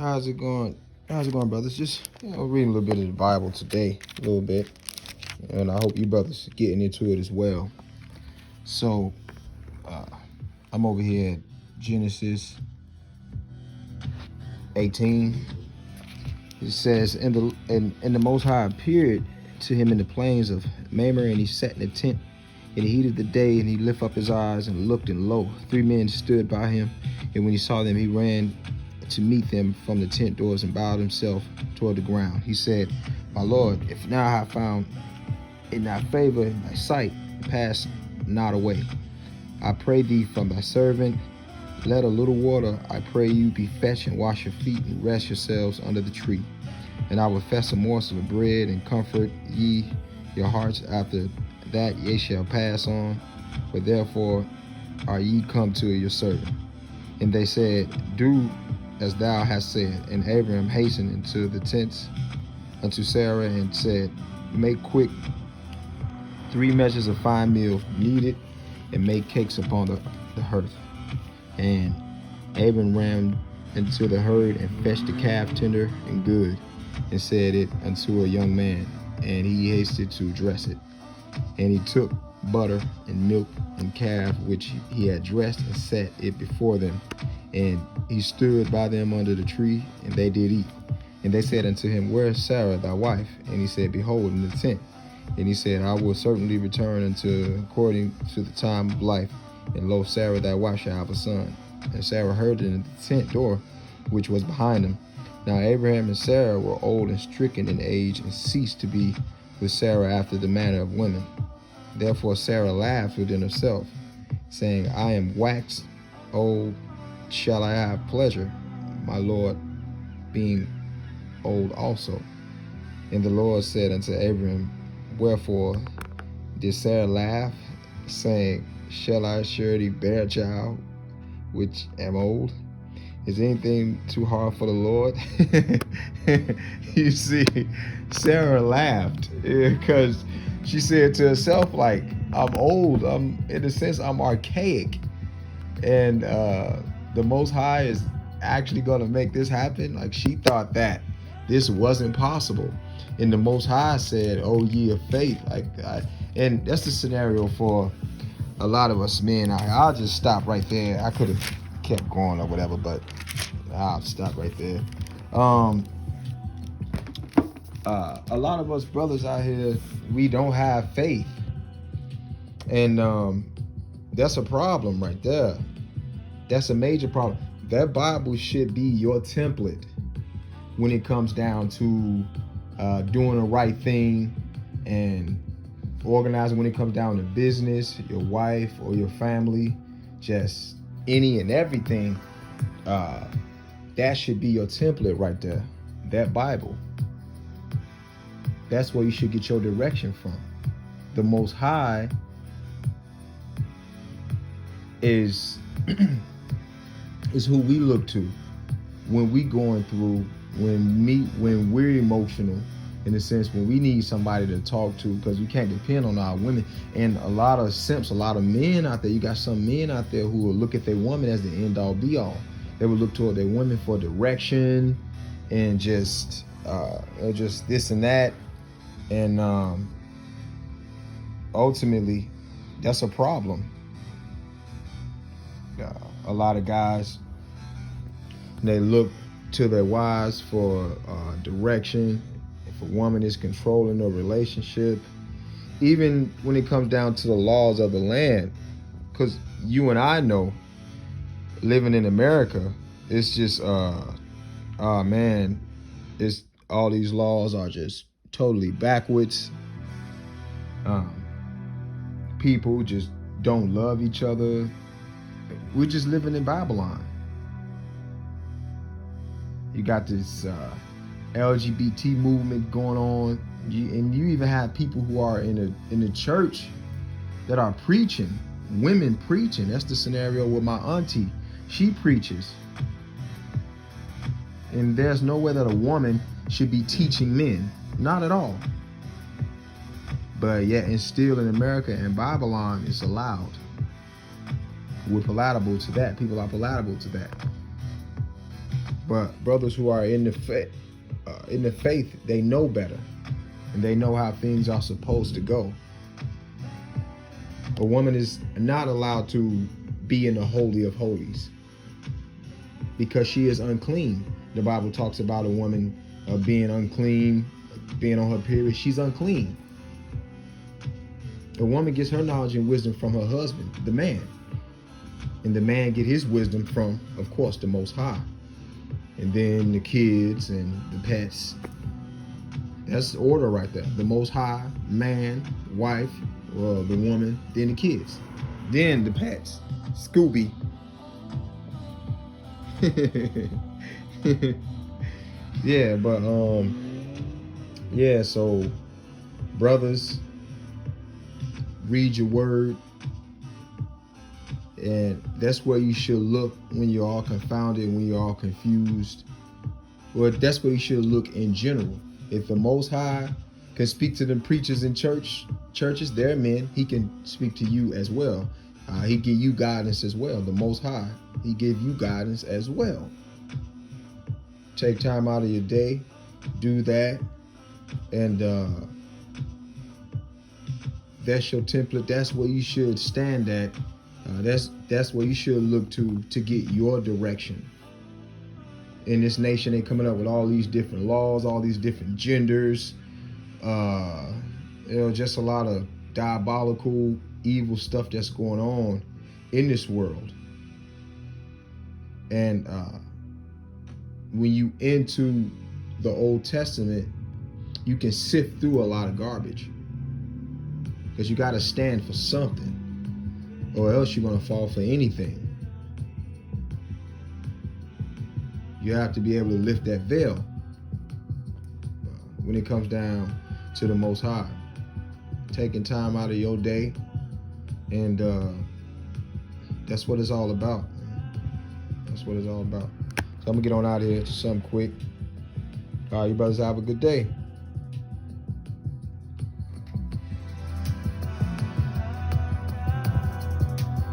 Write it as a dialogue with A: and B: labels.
A: How's it going? How's it going, brothers? Just reading a little bit of the Bible today, a little bit, and I hope you brothers are getting into it as well. So, I'm over here at Genesis 18. It says, "In the Most High appeared to him in the plains of Mamre, and he sat in the tent in the heat of the day, and he lifted up his eyes and looked, and lo, 3 men stood by him, and when he saw them, he ran to meet them from the tent doors and bowed himself toward the ground. He said, My Lord, if now I have found in thy favor in thy sight, pass not away. I pray thee from thy servant, let a little water, I pray you, be fetched, and wash your feet, and rest yourselves under the tree. And I will fetch a morsel of bread, and comfort ye your hearts. After that ye shall pass on, for therefore are ye come to your servant. And they said, Do as thou hast said. And Abraham hastened into the tents unto Sarah, and said, Make quick 3 measures of fine meal, knead it, and make cakes upon the hearth. And Abram ran into the herd, and fetched the calf tender and good, and set it unto a young man, and he hasted to dress it. And he took butter and milk and calf which he had dressed, and set it before them. And he stood by them under the tree, and they did eat. And they said unto him, Where is Sarah thy wife? And he said, Behold, in the tent. And he said, I will certainly return unto according to the time of life, and lo, Sarah thy wife shall have a son. And Sarah heard it in the tent door which was behind them. Now Abraham and Sarah were old and stricken in age, and ceased to be with Sarah after the manner of women. Therefore Sarah laughed within herself, saying, I am waxed old, shall I have pleasure, my Lord being old also? And the Lord said unto Abraham, Wherefore did Sarah laugh, saying, Shall I surely bear a child, which am old? Is anything too hard for the Lord? You see, Sarah laughed because she said to herself, like, I'm old. I'm, in a sense, I'm archaic. And the Most High is actually going to make this happen. Like, she thought that this wasn't possible. And the Most High said, Oh, ye of faith. And that's the scenario for a lot of us men. I'll just stop right there. I could have kept going or whatever, but I'll stop right there. A lot of us brothers out here, we don't have faith. And that's a problem right there. That's a major problem. That Bible should be your template when it comes down to doing the right thing and organizing, when it comes down to business, your wife or your family, just any and everything. That should be your template right there. That Bible. That's where you should get your direction from. The Most High is who we look to when we going through, when we're emotional, in a sense, when we need somebody to talk to, because we can't depend on our women. And a lot of simps, a lot of men out there, you got some men out there who will look at their woman as the end all be all. They will look toward their women for direction and just this and that. And ultimately, that's a problem. A lot of guys, they look to their wives for direction. If a woman is controlling their relationship, even when it comes down to the laws of the land, because you and I know, living in America, it's just man, it's all these laws are just totally backwards. People just don't love each other. We're just living in Babylon. You got this LGBT movement going on, and you even have people who are in the church that are preaching, women preaching. That's the scenario with my auntie. She preaches, and there's no way that a woman should be teaching men, not at all. But yet, and still in America and Babylon, it's allowed. We're palatable to that. People are palatable to that. But brothers who are in the faith, they know better, and they know how things are supposed to go. A woman is not allowed to be in the Holy of Holies because she is unclean. The Bible talks about a woman being unclean, being on her period. She's unclean. A woman gets her knowledge and wisdom from her husband, the man. And the man get his wisdom from, of course, the Most High. And then the kids and the pets. That's the order right there. The Most High, man, wife, well, the woman, then the kids. Then the pets. Scooby. Yeah, but yeah, so brothers, read your word. And that's where you should look when you're all confounded, when you're all confused. Well, that's where you should look in general. If the Most High can speak to them preachers in churches, they're men, he can speak to you as well. He give you guidance as well. The Most High, he give you guidance as well. Take time out of your day, do that, and that's your template. That's where you should stand at. That's where you should look to get your direction. In this nation, they coming up with all these different laws, all these different genders. Just a lot of diabolical, evil stuff that's going on in this world. And when you into the Old Testament, you can sift through a lot of garbage, because you got to stand for something, or else you're going to fall for anything. You have to be able to lift that veil when it comes down to the Most High. Taking time out of your day, and that's what it's all about. That's what it's all about. So I'm going to get on out of here to something quick. All right, you brothers have a good day.